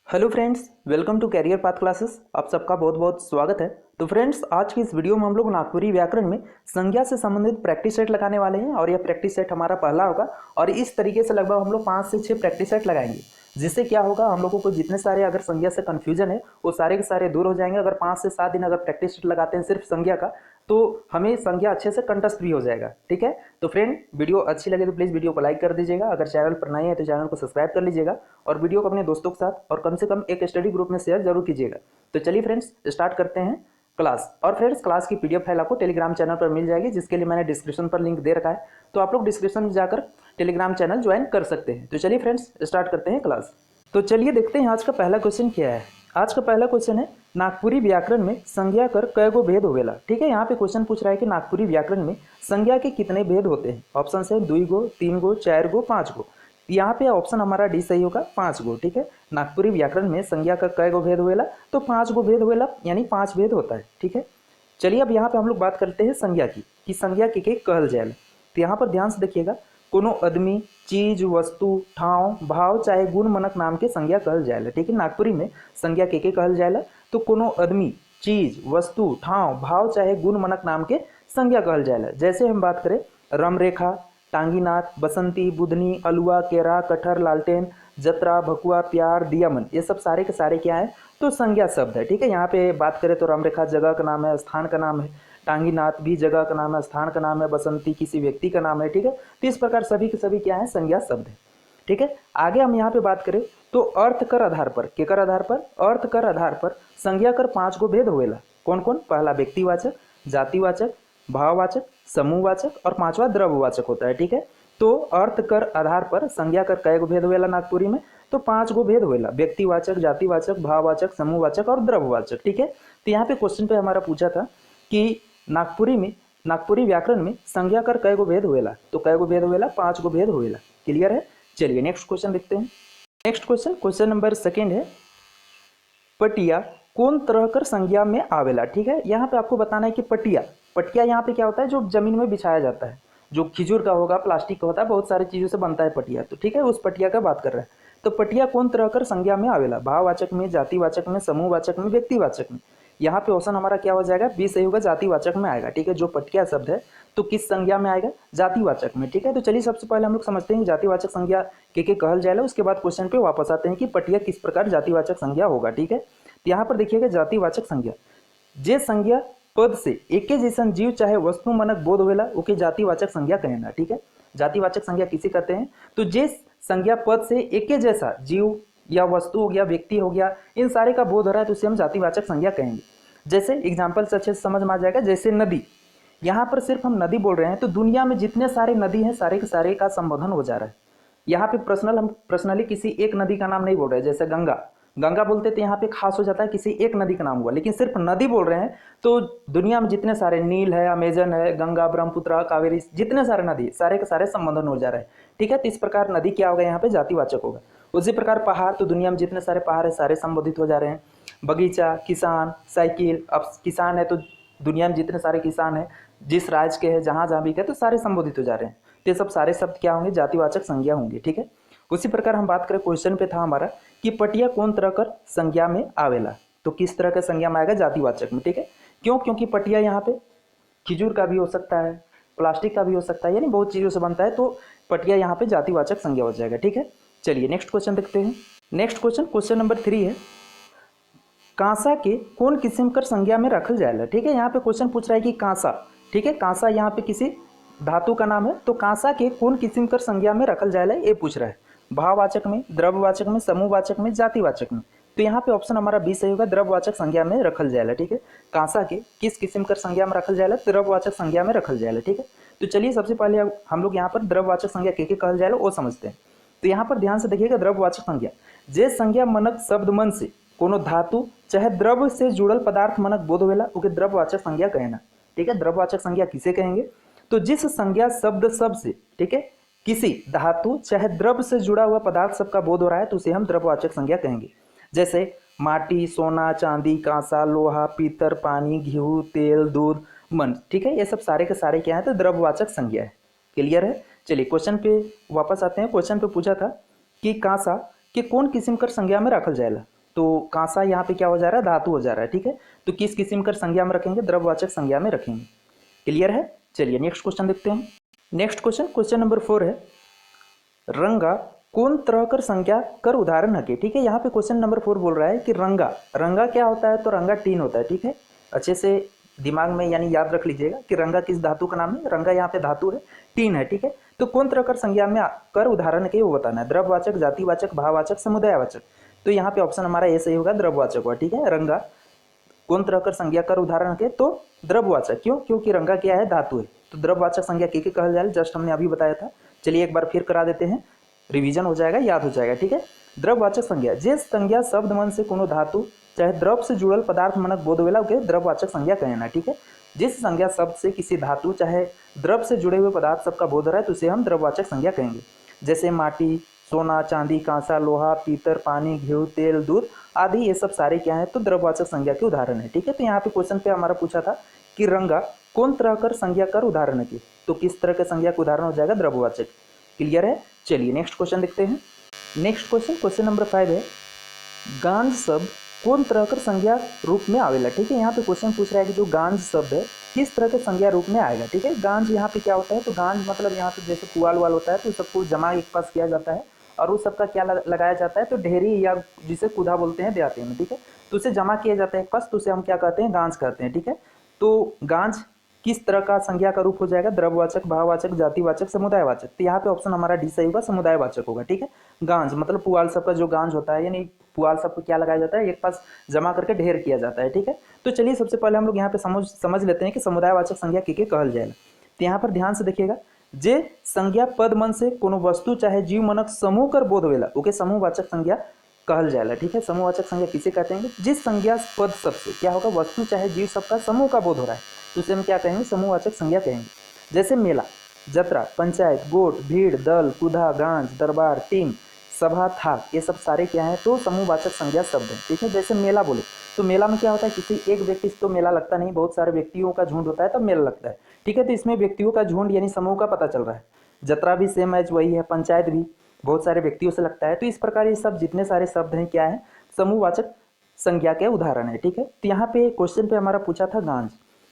Hello friends, welcome to career path classes. आप सबका बहुत बहुत स्वागत है। तो फ्रेंड्स, आज की इस वीडियो में हम लोग नागपुरी व्याकरण में संज्ञा से संबंधित प्रैक्टिस सेट लगाने वाले हैं और यह प्रैक्टिस सेट हमारा पहला होगा और इस तरीके से लगभग हम लोग 5 से 6 प्रैक्टिस सेट लगाएंगे, जिससे क्या होगा, हम लोगों को जितने सारे अगर संज्ञा से कन्फ्यूजन है वो सारे के सारे दूर हो जाएंगे। अगर 5 से 7 दिन अगर प्रैक्टिस सेट लगाते हैं सिर्फ संज्ञा का, तो हमें संज्ञा अच्छे से कंठस्थ भी हो जाएगा। ठीक है, तो फ्रेंड, वीडियो अच्छी लगे तो प्लीज़ वीडियो को लाइक कर दीजिएगा। अगर चैनल पर नए हैं तो चैनल को सब्सक्राइब कर लीजिएगा और वीडियो को अपने दोस्तों के साथ और कम से कम एक स्टडी ग्रुप में शेयर जरूर कीजिएगा। तो चलिए फ्रेंड्स, स्टार्ट करते हैं क्लास। और फ्रेंड्स, क्लास की पीडीएफ फाइल आपको टेलीग्राम चैनल पर मिल जाएगी, जिसके लिए मैंने डिस्क्रिप्शन पर लिंक दे रखा है, तो आप लोग डिस्क्रिप्शन में जाकर टेलीग्राम चैनल ज्वाइन कर सकते हैं। तो चलिए फ्रेंड्स, स्टार्ट करते हैं क्लास। तो चलिए देखते हैं आज का पहला क्वेश्चन क्या है। आज का पहला क्वेश्चन है, नागपुरी व्याकरण में संज्ञा कर कय गो भेद होवेला। ठीक है, यहाँ पे क्वेश्चन पूछ रहा है कि नागपुरी व्याकरण में संज्ञा के कितने भेद होते हैं। ऑप्शन है 2 गो, 3 गो, 4 गो, 5 गो। यहाँ पे ऑप्शन हमारा डी सही होगा, 5 गो। ठीक है, नागपुरी व्याकरण में संज्ञा का कय गो भेद होवेला, तो 5 गो भेद होवेला, यानी 5 भेद होता है। ठीक है, चलिए अब यहाँ पे हम लोग बात करते हैं संज्ञा की, कि संज्ञा के कहल जाएला। तो यहाँ पर ध्यान से देखिएगा, कोनो आदमी, चीज, वस्तु, ठाव, भाव चाहे गुण मनक नाम के संज्ञा कहल जाएला। ठीक है, नागपुरी में संज्ञा के कहल जाएला, तो कोनो आदमी, चीज, वस्तु, ठाव, भाव चाहे गुण मनक नाम के संज्ञा कहल जाएला। जैसे हम बात करें, रमरेखा, टांगीनाथ, बसंती, बुधनी, अलुआ, केरा, कटहर, लालटेन, जतरा, भकुआ, प्यार, दियामन, ये सब सारे के सारे क्या है, तो संज्ञा शब्द है। ठीक है, यहाँ पे बात करें तो रमरेखा जगह का नाम है, स्थान का नाम है, टांगीनाथ भी जगह का नाम है, स्थान का नाम है, बसंती किसी व्यक्ति का नाम है। ठीक है, तो इस प्रकार सभी के सभी क्या है, संज्ञा शब्द है। ठीक है, आगे हम यहाँ पे बात करें तो अर्थ कर आधार पर, केकर आधार पर, अर्थ कर आधार पर संज्ञा कर 5 गो भेद होवेला। कौन कौन? पहला व्यक्तिवाचक, जातिवाचक, भाववाचक, समूहवाचक और 5वां द्रव्यवाचक होता है। ठीक है, तो अर्थ कर आधार पर संज्ञा कर कय गो भेद होवेला नागपुरी में, तो 5 गो भेद होवेला, व्यक्तिवाचक, जातिवाचक, भाववाचक, समूहवाचक और द्रव्यवाचक। ठीक है, तो यहाँ पे क्वेश्चन पे हमारा पूछा था कि नागपुरी व्याकरण में संज्ञा कर कय गो भेद होवेला, तो कय गो भेद होवेला, 5 गो भेद होवेला। क्लियर है? चलिए नेक्स्ट क्वेश्चन देखते हैं। नेक्स्ट क्वेश्चन नंबर 2 है, पटिया कौन तरह कर संज्ञा में आवेला। ठीक है, यहाँ पे आपको बताना है कि पटिया यहाँ पे क्या होता है, जो जमीन में बिछाया जाता है, जो खिजूर का होगा, प्लास्टिक का होता है, बहुत सारी चीजों से बनता है पटिया। तो ठीक है, उस पटिया का बात कर रहे हैं। तो पटिया कौन तरह कर संज्ञा में आवेला, भाववाचक में, जातिवाचक में, समूहवाचक में, व्यक्तिवाचक में। यहाँ पे ऑप्शन हमारा क्या हो जाएगा, बी सही होगा, जातिवाचक में आएगा। ठीक है, जो पटिया शब्द है तो किस संज्ञा में आएगा, जातिवाचक में। ठीक है, तो चलिए सबसे पहले हम लोग समझते हैं कि जातिवाचक संज्ञा के कहल जाएगा, उसके बाद क्वेश्चन पे वापस आते हैं कि पटिया किस प्रकार जातिवाचक संज्ञा होगा। ठीक है, तो यहाँ पर देखिएगा, जातिवाचक संज्ञा, जे संज्ञा पद से एके जैसन जीव चाहे वस्तु मनक बोध होवेला ओके जातिवाचक संज्ञा कहना। ठीक है, जातिवाचक संज्ञा किसे कहते हैं, तो जे संज्ञा पद से एके जैसा जीव या वस्तु हो गया, व्यक्ति हो गया, इन सारे का बोध हो रहा है तो उसे हम जातिवाचक संज्ञा कहेंगे। जैसे एग्जाम्पल से अच्छे से समझ में आ जाएगा, जैसे नदी, यहाँ पर सिर्फ हम नदी बोल रहे हैं तो दुनिया में जितने सारे नदी हैं सारे के सारे का संबोधन हो जा रहा है। यहाँ पे हम पर्सनली किसी एक नदी का नाम नहीं बोल रहे हैं। जैसे गंगा बोलते तो यहाँ पे खास हो जाता है, किसी एक नदी का नाम हुआ, लेकिन सिर्फ नदी बोल रहे हैं तो दुनिया में जितने सारे, नील है, अमेजन है, गंगा, ब्रह्मपुत्र, कावेरी, जितने सारे नदी सारे के सारे संबोधन हो जा रहे हैं। ठीक है, तो इस प्रकार नदी क्या होगा, यहाँ पे जातिवाचक होगा। उसी प्रकार पहाड़, तो दुनिया में जितने सारे पहाड़ है सारे संबोधित हो जा रहे हैं। बगीचा, किसान, साइकिल, अब किसान है तो दुनिया में जितने सारे किसान हैं, जिस राज्य के हैं, जहाँ भी के, तो सारे संबोधित हो जा रहे हैं। तो ये सब सारे शब्द क्या होंगे, जातिवाचक संज्ञा होंगे। ठीक है, उसी प्रकार हम बात करें, क्वेश्चन पे था हमारा कि पटिया कौन तरह कर संज्ञा में आवेला, तो किस तरह का संज्ञा में आएगा, जातिवाचक में। ठीक है, क्यों? क्योंकि पटिया यहाँ पे खिजूर का भी हो सकता है, प्लास्टिक का भी हो सकता है, यानी बहुत चीज़ों से बनता है, तो पटिया यहाँ पे जातिवाचक संज्ञा हो जाएगा। ठीक है, चलिए नेक्स्ट क्वेश्चन देखते हैं। नेक्स्ट क्वेश्चन नंबर 3 है, कांसा के कौन किस्म कर संज्ञा में रखल जाएगा। ठीक है, यहाँ पे क्वेश्चन पूछ रहा है कि कांसा, ठीक है, कांसा यहाँ पे किसी धातु का नाम है, तो कांसा के कौन किस्म कर संज्ञा में रखल जाएगा ये पूछ रहा है। भाववाचक में, द्रव्यवाचक में, समूहवाचक में, जातिवाचक में। तो यहाँ पे ऑप्शन हमारा बी सही होगा, द्रव्यवाचक संज्ञा में रखल जाएगा। ठीक है, कांसा के किस किस्म कर संज्ञा में रखल जाएगा, द्रव्यवाचक संज्ञा में रखल जाएगा। ठीक है, तो चलिए सबसे पहले हम लोग यहाँ पर द्रव्यवाचक संज्ञा के कहल जाएगा वो समझते हैं। तो यहाँ पर ध्यान से देखिएगा, द्रव्यवाचक संज्ञा, जे संज्ञा मनक शब्द मन से कोनो धातु चाहे द्रव्य से जुड़ल पदार्थ मनक बोध होवेला ओके द्रव्यवाचक संज्ञा कहना। ठीक है, द्रव्यवाचक संज्ञा किसे कहेंगे, तो जिस संज्ञा शब्द सब से, ठीक है, किसी धातु चाहे द्रव्य से जुड़ा हुआ पदार्थ सबका बोध हो रहा है तो उसे हम द्रव्यवाचक संज्ञा कहेंगे। जैसे माटी, सोना, चांदी, कांसा, लोहा, पीतल, पानी, घी, तेल, दूध, मन। ठीक है, ये सब सारे के सारे क्या है, तो द्रव्यवाचक संज्ञा है। क्लियर है? चलिए क्वेश्चन पे वापस आते हैं। क्वेश्चन पे पूछा था कि कांसा के कौन किस्म कर संज्ञा में रखल जाएगा, तो कांसा यहाँ पे क्या हो जा रहा है, धातु हो जा रहा है। ठीक है, तो किस किस्म कर संज्ञा में रखेंगे, द्रव्यवाचक संज्ञा में रखेंगे। क्लियर है। चलिए नेक्स्ट क्वेश्चन देखते हैं। नेक्स्ट क्वेश्चन नंबर 4 है, रंगा कौन तरह कर संज्ञा कर उदाहरण है। ठीक है, यहाँ पे क्वेश्चन नंबर 4 बोल रहा है कि रंगा, रंगा क्या होता है, तो रंगा टीन होता है। ठीक है, अच्छे से दिमाग में यानी याद रख लीजिएगा कि रंगा किस धातु का नाम है, रंगा यहाँ पे धातु है, टीन है। ठीक है, तो कौन तरह कर संज्ञा में कर उदाहरण के वो बताना है, द्रव्यवाचक, जातिवाचक, भाववाचक, समुदायवाचक। तो यहाँ पे ऑप्शन हमारा ये सही होगा, द्रव्यवाचक हुआ। ठीक है, रंगा कौन तरह कर संज्ञा कर उदाहरण के, तो द्रव्यवाचक। क्यों, क्योंकि रंगा क्या है, धातु है, तो द्रव्यवाचक संज्ञा के कहल जाए, जस्ट हमने अभी बताया था। चलिए एक बार फिर करा देते हैं, रिवीजन हो जाएगा, याद हो जाएगा। ठीक है, द्रव्यवाचक संज्ञा, जे संज्ञा शब्द मन से कोनो धातु चाहे द्रव से जुड़ल पदार्थ मनक बोध वेला के द्रव्यवाचक संज्ञा कहना। ठीक है, जिस संज्ञा शब्द से किसी धातु चाहे द्रव से जुड़े हुए पदार्थ सबका बोध हो रहा है तो उसे हम द्रव्यवाचक संज्ञा कहेंगे। जैसे माटी, सोना, चांदी, कांसा, लोहा, पीतल, पानी, घी, तेल, दूध आदि, ये सब सारे क्या है, तो द्रव्यवाचक संज्ञा के उदाहरण है। ठीक है, तो यहाँ पे क्वेश्चन पे हमारा पूछा था कि रंगा कौन तरह कर संज्ञा कर उदाहरण की, तो किस तरह के संज्ञा का उदाहरण हो जाएगा, द्रव्यवाचक। क्लियर है। चलिए नेक्स्ट क्वेश्चन देखते हैं। नेक्स्ट क्वेश्चन नंबर 5 है, गांज शब्द कौन तरह कर संज्ञा रूप में आवेला। ठीक है, यहाँ पे क्वेश्चन पूछ रहा है कि जो गांज शब्द है किस तरह के संज्ञा रूप में आएगा। ठीक है, गांज यहाँ पे क्या होता है, तो गांज मतलब यहाँ पे जैसे पुआल वाल होता है तो सबको जमा एक पास किया जाता है और उस सबका क्या लगाया जाता है, तो ढेरी या जिसे कुदा बोलते हैं देहाती में। ठीक है, तो उसे जमा किया जाता है एक पास, तो उसे हम क्या कहते हैं, गांज कहते हैं। ठीक है, तो गांज किस तरह का संज्ञा का रूप हो जाएगा, द्रव्यवाचक, भाववाचक, जातिवाचक, समुदायवाचक। तो यहाँ पे ऑप्शन हमारा डी सही होगा, समुदायवाचक होगा। ठीक है, गांज मतलब पुआल सब का जो गांज होता है, यानी पुआल सब को क्या लगाया जाता है, एक पास जमा करके ढेर किया जाता है। ठीक है, तो चलिए सबसे पहले हम लोग यहाँ पे समझ लेते हैं कि समुदायवाचक संज्ञा के कहल जाएगा। तो यहाँ पर ध्यान से देखिएगा, जे संज्ञा पद मन से कोनो वस्तु चाहे जीव मनक समूह कर बोध वेला ओके समूहवाचक संज्ञा कहल जाएगा। ठीक है, समूहवाचक संज्ञा किसे कहते हैं, जिस संज्ञा पद सबसे क्या होगा, वस्तु चाहे जीव सबका समूह का बोध हो रहा है तो उसे हम क्या कहेंगे, समूहवाचक संज्ञा कहेंगे। जैसे मेला, जत्रा, पंचायत, गोट, भीड़, दल, कुधा, गांज, दरबार, टीम, सभा, था, ये सब सारे क्या हैं, तो समूहवाचक संज्ञा शब्द हैं। ठीक है, जैसे मेला बोले तो मेला में क्या होता है, किसी एक व्यक्ति से तो मेला लगता नहीं, बहुत सारे व्यक्तियों का झुंड होता है तब मेला लगता है। ठीक है, तो इसमें व्यक्तियों का झुंड यानी समूह का पता चल रहा है। जत्रा भी सेम एज वही है, पंचायत भी बहुत सारे व्यक्तियों से लगता है। तो इस प्रकार ये सब जितने सारे शब्द हैं क्या है, समूहवाचक संज्ञा के उदाहरण है। ठीक है, तो यहाँ पे क्वेश्चन पे हमारा पूछा था गांज,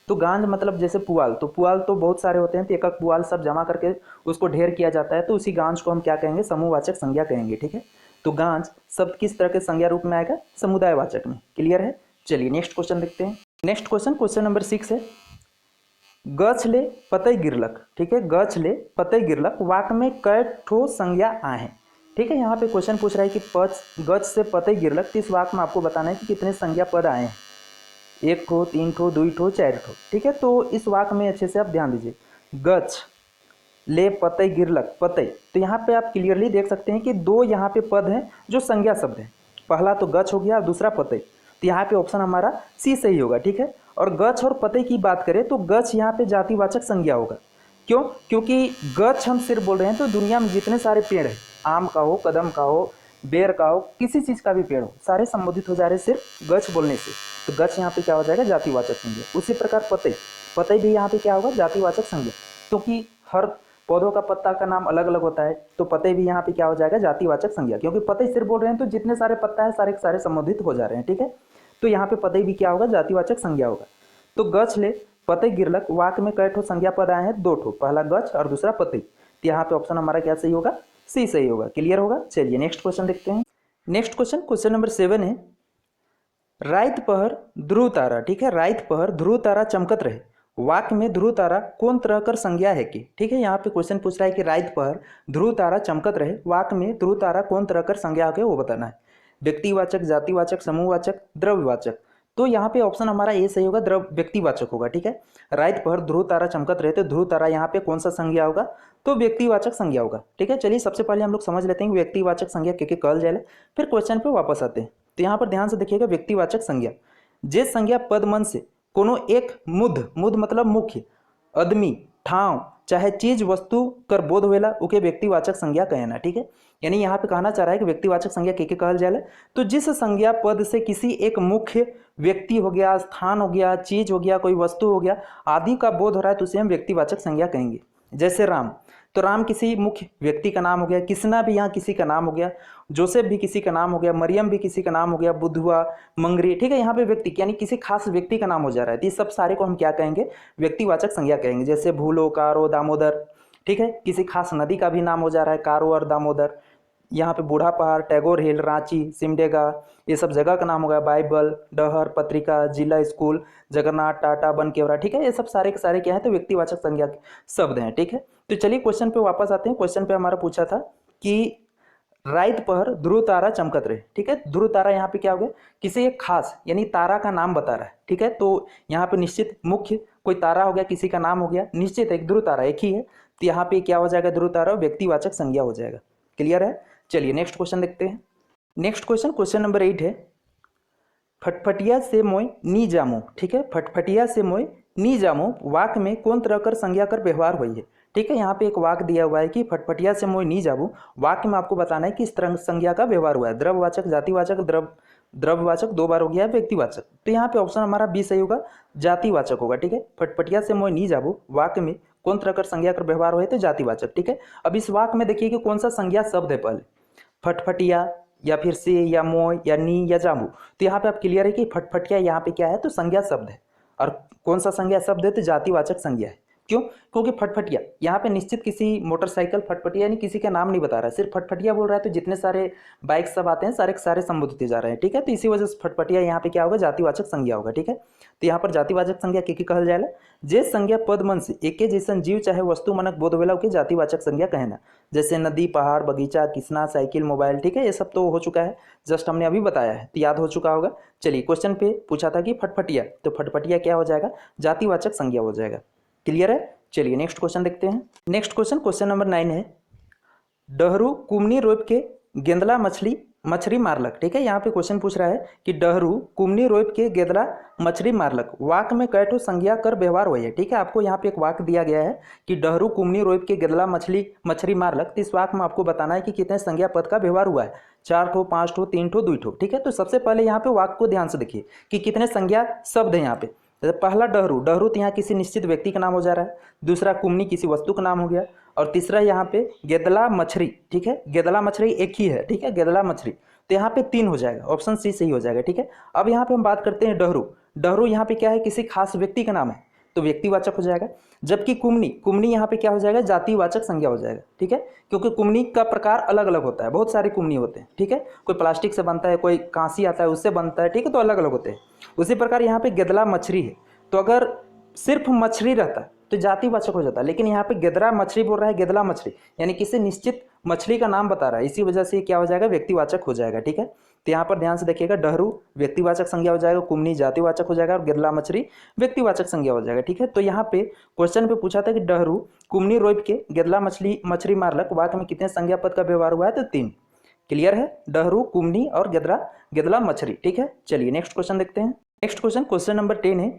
तो गांज मतलब जैसे पुआल, तो पुआल तो बहुत सारे होते हैं, तो एक एक पुआल सब जमा करके उसको ढेर किया जाता है, तो उसी गांज को हम क्या कहेंगे, समूहवाचक संज्ञा कहेंगे। ठीक है, तो गांज शब्द किस तरह के संज्ञा रूप में आएगा, समुदायवाचक में। क्लियर है। चलिए नेक्स्ट क्वेश्चन देखते हैं। नेक्स्ट क्वेश्चन नंबर 6 है, गछ ले पतई गिरलक। ठीक है, गछ ले पतई गिरलक वाक्य में कै ठो संज्ञा आए हैं। ठीक है, यहाँ पे क्वेश्चन पूछ रहा है कि गछ से पतई गिरलक, तो इस वाक्य में आपको बताना है कि कितने संज्ञा पद आए हैं, 1 ठो, 3 ठो, 2 ठो, 4 ठो। ठीक है, तो इस वाक्य में अच्छे से आप ध्यान दीजिए, गछ ले पतई गिरलक, पतई, तो यहाँ पे आप क्लियरली देख सकते हैं कि दो यहाँ पे पद हैं जो संज्ञा शब्द हैं, पहला तो गछ हो गया और दूसरा पतई। तो यहाँ पे ऑप्शन हमारा सी सही होगा। ठीक है, और गछ और पतई की बात करें तो गछ यहाँ पे जातिवाचक संज्ञा होगा। क्यों, क्योंकि गछ हम सिर्फ बोल रहे हैं तो दुनिया में जितने सारे पेड़ हैं, आम का हो, कदम का हो, बेर का हो, किसी चीज़ का भी पेड़ हो, सारे संबोधित हो जा रहे सिर्फ गछ बोलने से, तो गछ यहाँ पे क्या हो जाएगा, जातिवाचक संज्ञा। उसी प्रकार पतई, पतई भी यहाँ पे क्या होगा, जातिवाचक संज्ञा, क्योंकि हर पौधों का पत्ता का नाम अलग अलग होता है, तो पतई भी यहाँ पे क्या हो जाएगा, जातिवाचक संज्ञा, क्योंकि पतई सिर्फ बोल रहे हैं तो जितने सारे पत्ता है सारे सारे संबोधित हो जा रहे हैं। ठीक है, तो यहाँ पे पतई भी क्या होगा, जातिवाचक संज्ञा होगा। तो गछ ले पतई गिरलक वाक्य में कै ठो संज्ञा पद आए हैं, 2 ठो, पहला गछ और दूसरा पतई। तो यहाँ पे ऑप्शन हमारा क्या सही होगा, सी सही होगा। क्लियर होगा। चलिए नेक्स्ट क्वेश्चन देखते हैं। नेक्स्ट क्वेश्चन नंबर 7 है, रात पहर ध्रुव तारा। ठीक है, रात पहर ध्रुव तारा चमकत रहे वाक्य में ध्रुव तारा कौन तरह कर संज्ञा है कि। ठीक है, यहाँ पे क्वेश्चन पूछ रहा है कि रात पहर ध्रुव तारा चमकत रहे वाक्य में ध्रुव तारा कौन तरह कर संज्ञा है वो बताना है। व्यक्तिवाचक, जातिवाचक, समूहवाचक, द्रव्यवाचक। तो यहाँ पे ऑप्शन हमारा ए सही होगा, व्यक्तिवाचक होगा। ठीक है, रात पहर ध्रुव तारा चमकत रहे, तो ध्रुव तारा यहाँ पे कौन सा संज्ञा होगा, तो व्यक्तिवाचक संज्ञा होगा। ठीक है, चलिए सबसे पहले हम लोग समझ लेते हैं कि व्यक्तिवाचक संज्ञा के कहल जाए, फिर क्वेश्चन पे वापस आते हैं। तो यहाँ पर ध्यान से देखिएगा, व्यक्तिवाचक संज्ञा, जे संज्ञा पद मन से कोनो एक मुद मतलब मुख्य, आदमी, ठाव चाहे चीज वस्तु कर बोध वेला उके व्यक्तिवाचक संज्ञा कहना। ठीक है, यानी यहाँ पे कहना चाह रहा है कि व्यक्तिवाचक संज्ञा के कहल जाए, तो जिस संज्ञा पद से किसी एक मुख्य व्यक्ति हो गया, स्थान हो गया, चीज हो गया, कोई वस्तु हो गया आदि का बोध हो रहा है तो उसे हम व्यक्तिवाचक संज्ञा कहेंगे। जैसे राम, तो राम किसी मुख्य व्यक्ति का नाम हो गया, कृष्णा भी यहाँ किसी का नाम हो गया, जोसेफ भी किसी का नाम हो गया, मरियम भी किसी का नाम हो गया, बुधवा, मंगरी, ठीक है। यहाँ पे व्यक्ति यानी किसी खास व्यक्ति का नाम हो जा रहा है, तो ये सब सारे को हम क्या कहेंगे, व्यक्तिवाचक संज्ञा कहेंगे। जैसे भूलो, कारो, दामोदर, ठीक है। किसी खास नदी का भी नाम हो जा रहा है, कारो और दामोदर। यहाँ पे बूढ़ा पहाड़, टैगोर हिल, रांची, सिमडेगा, ये सब जगह का नाम होगा। बाइबल, डहर, पत्रिका, जिला, स्कूल, जगन्नाथ, टाटा, बनकेवरा, ठीक है। ये सब सारे के सारे क्या है, तो व्यक्तिवाचक संज्ञा के शब्द हैं, ठीक है। तो चलिए क्वेश्चन पे वापस आते हैं। क्वेश्चन पे हमारा पूछा था कि रात पहर ध्रुव तारा चमकत रहे, ठीक है। ध्रुव तारा यहाँ पे क्या हो गया, किसी एक खास यानी तारा का नाम बता रहा है, ठीक है। तो यहाँ पे निश्चित मुख्य कोई तारा हो गया, किसी का नाम हो गया, निश्चित एक ध्रुव तारा एक ही है, तो यहाँ पे क्या हो जाएगा, ध्रुव तारा व्यक्तिवाचक संज्ञा हो जाएगा। क्लियर है। चलिए नेक्स्ट क्वेश्चन देखते हैं। नेक्स्ट क्वेश्चन, क्वेश्चन नंबर 8 है, फटफटिया से मोय नी जामो, ठीक है। फटफटिया से मोय नी जामो वाक्य में कौन तरह कर संज्ञा कर व्यवहार हुई है, ठीक है। यहाँ पे एक वाक्य दिया हुआ है कि फटफटिया से मोय नी जाबू, वाक्य में आपको बताना है कि इस तरह संज्ञा का व्यवहार हुआ है। द्रव्यवाचक, जातिवाचक, द्रव्यवाचक 2 बार हो गया है, व्यक्तिवाचक। तो यहाँ पे ऑप्शन हमारा बी सही होगा, जातिवाचक होगा, ठीक है। फटफटिया से मोय नी जाबू वाक्य में कौन तरह कर संज्ञा कर व्यवहार हुए, तो जातिवाचक, ठीक है। अब इस वाक्य में देखिए कि कौन सा संज्ञा शब्द है, पहले फटफटिया या फिर से या मोय या नी या जामू। तो यहाँ पे आप क्लियर है कि फटफटिया यहाँ पे क्या है, तो संज्ञा शब्द है, और कौन सा संज्ञा शब्द है, तो जातिवाचक संज्ञा है। क्यों, क्योंकि फटफटिया यहाँ पे निश्चित किसी मोटरसाइकिल फटफटिया यानी किसी का नाम नहीं बता रहा है, सिर्फ फटफटिया बोल रहा है, तो जितने सारे बाइक सब आते हैं सारे के सारे संबोधित जा रहे हैं, ठीक है। तो इसी वजह से फटफटिया यहाँ पे क्या होगा, जातिवाचक संज्ञा होगा, ठीक है। तो यहाँ पर जातिवाचक संज्ञा के कहल जाएगा, जे संज्ञा पद मन से एके जैसन जीव चाहे वस्तु मनक बोध वेला के जातिवाचक संज्ञा कहना। जैसे नदी, पहाड़, बगीचा, किसना, साइकिल, मोबाइल, ठीक है। ये सब तो हो चुका है, जस्ट हमने अभी बताया है, तो याद हो चुका होगा। चलिए क्वेश्चन पे पूछा था कि फटफटिया, तो फटफटिया क्या हो जाएगा, जातिवाचक संज्ञा हो जाएगा। क्लियर है। चलिए नेक्स्ट क्वेश्चन देखते हैं। नेक्स्ट क्वेश्चन, क्वेश्चन नंबर 9 है, डहरू कुमनी रोप के गेंदला मछली मारलक, ठीक है। यहाँ पे क्वेश्चन पूछ रहा है कि डहरू कुमनी रोप के गेंदला मछली मारलक वाक्य में कैठो संज्ञा कर व्यवहार हुई है, ठीक है। आपको यहाँ पे एक वाक्य दिया गया है कि डहरू कुमनी रोप के गेंदला मछली मारलक, तो इस वाक्य में आपको बताना है कि कितने संज्ञा पद का व्यवहार हुआ है, 4 ठो, 5 ठो, 3 ठो, 2 ठो, ठीक है। तो सबसे पहले यहाँ पे वाक्य को ध्यान से देखिए कि कितने संज्ञा शब्द है यहाँ पे। पहला डहरू, डहरू तो यहाँ किसी निश्चित व्यक्ति का नाम हो जा रहा है। दूसरा कुमनी किसी वस्तु का नाम हो गया, और तीसरा यहाँ पे गेदला मछली, ठीक है। गेदला मछली एक ही है, ठीक है, गेदला मछली, तो यहाँ पे 3 हो जाएगा, ऑप्शन सी सही हो जाएगा, ठीक है। अब यहाँ पे हम बात करते हैं डहरू, डहरू यहाँ पे क्या है, किसी खास व्यक्ति का नाम है, तो व्यक्तिवाचक हो जाएगा। जबकि कुमनी, कुमनी यहाँ पे क्या हो जाएगा, जातिवाचक संज्ञा हो जाएगा, ठीक है। क्योंकि कुमनी का प्रकार अलग अलग होता है, बहुत सारे कुमनी होते हैं, ठीक है। कोई प्लास्टिक से बनता है, कोई कांसी आता है उससे बनता है, ठीक है, तो अलग अलग होते हैं। उसी प्रकार यहाँ पे गेदला मछली है, तो अगर सिर्फ मछली रहता तो जातिवाचक हो जाता, लेकिन यहाँ पे गेदरा मछली बोल रहा है, गेदला मछली यानी किसी निश्चित मछली का नाम बता रहा है, इसी वजह से क्या हो जाएगा, व्यक्तिवाचक हो जाएगा, ठीक है। तो यहाँ पर ध्यान से देखिएगा, डहरू व्यक्तिवाचक संज्ञा हो जाएगा, कुमनी जातिवाचक हो जाएगा, और गेदला मछली व्यक्तिवाचक संज्ञा हो जाएगा, ठीक है। तो यहाँ पे क्वेश्चन पे पूछा था कि डहरू कुमनी रोप के गेदला मछली मारलक वाक्य में कितने संज्ञा पद का व्यवहार हुआ है, तो 3। क्लियर है, डहरू, कुमनी और गेदला मछली, ठीक है। चलिए नेक्स्ट क्वेश्चन देखते हैं। नेक्स्ट क्वेश्चन, क्वेश्चन नंबर 10 है,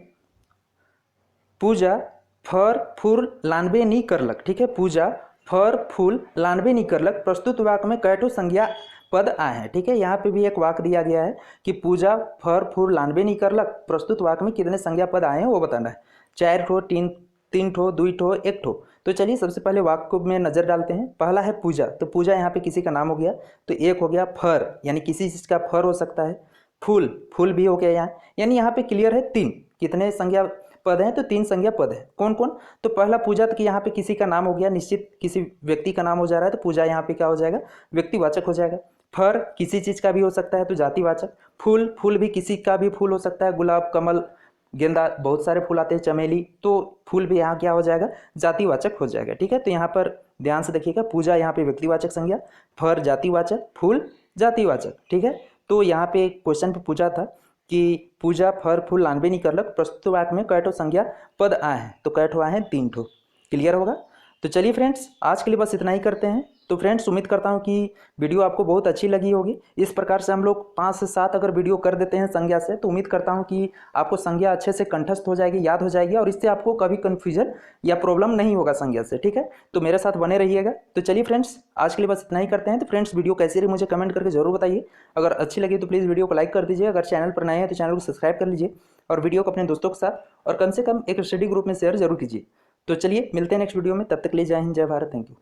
पूजा फर फूल लानबे नहीं करलक, ठीक है। पूजा फर फूल लानबे नहीं करलक प्रस्तुत वाक्य में कैठो संज्ञा पद आए हैं, ठीक है। यहाँ पे भी एक वाक्य दिया गया है कि पूजा फर फूल लानबे नहीं करलक प्रस्तुत वाक्य में कितने संज्ञा पद आए हैं वो बताना है। 4 ठो, 3 ठो, 2 ठो, 1 ठो। तो चलिए सबसे पहले वाक्य में नजर डालते हैं। पहला है पूजा, तो पूजा यहाँ पे किसी का नाम हो गया, तो 1 हो गया। फर यानी किसी चीज का फर हो सकता है, फूल, फूल भी हो गया यहाँ, यानी यहाँ पे क्लियर है 3। कितने संज्ञा पद हैं, तो 3 संज्ञा पद है। कौन कौन, तो पहला पूजा, तो यहाँ पे किसी का नाम हो गया, निश्चित किसी व्यक्ति का नाम हो जा रहा है, तो पूजा यहाँ पे क्या हो जाएगा, व्यक्तिवाचक हो जाएगा। फर किसी चीज का भी हो सकता है, तो जातिवाचक। फूल, फूल भी किसी का भी फूल हो सकता है, गुलाब, कमल, गेंदा, बहुत सारे फूल आते हैं, चमेली, तो फूल भी यहाँ क्या हो जाएगा, जातिवाचक हो जाएगा, ठीक है। तो यहाँ पर ध्यान से देखिएगा, पूजा यहाँ पे व्यक्तिवाचक संज्ञा, फर जातिवाचक, फूल जातिवाचक, ठीक है। तो यहाँ पे क्वेश्चन पे पूछा था कि पूजा फर फूल लानबे नहीं करलक प्रस्तुत वाक्य में कैठो संज्ञा पद आए हैं, तो कैठो आए हैं, 3 ठो। क्लियर होगा। तो चलिए फ्रेंड्स, आज के लिए बस इतना ही करते हैं। तो फ्रेंड्स, उम्मीद करता हूं कि वीडियो आपको बहुत अच्छी लगी होगी। इस प्रकार से हम लोग 5 से 7 अगर वीडियो कर देते हैं संज्ञा से, तो उम्मीद करता हूं कि आपको संज्ञा अच्छे से कंठस्थ हो जाएगी, याद हो जाएगी, और इससे आपको कभी कन्फ्यूजन या प्रॉब्लम नहीं होगा संज्ञा से, ठीक है। तो मेरे साथ बने रहिएगा। तो चलिए फ्रेंड्स, आज के लिए बस इतना ही करते हैं। तो फ्रेंड्स, वीडियो कैसी रही मुझे कमेंट करके जरूर बताइए। अगर अच्छी लगी तो प्लीज़ वीडियो को लाइक कर दीजिए। अगर चैनल पर नए हैं तो चैनल को सब्सक्राइब कर लीजिए, और वीडियो को अपने दोस्तों के साथ और कम से कम एक स्टडी ग्रुप में शेयर जरूर कीजिए। तो चलिए मिलते हैं नेक्स्ट वीडियो में, तब तक के लिए जय हिंद जय भारत, थैंक यू।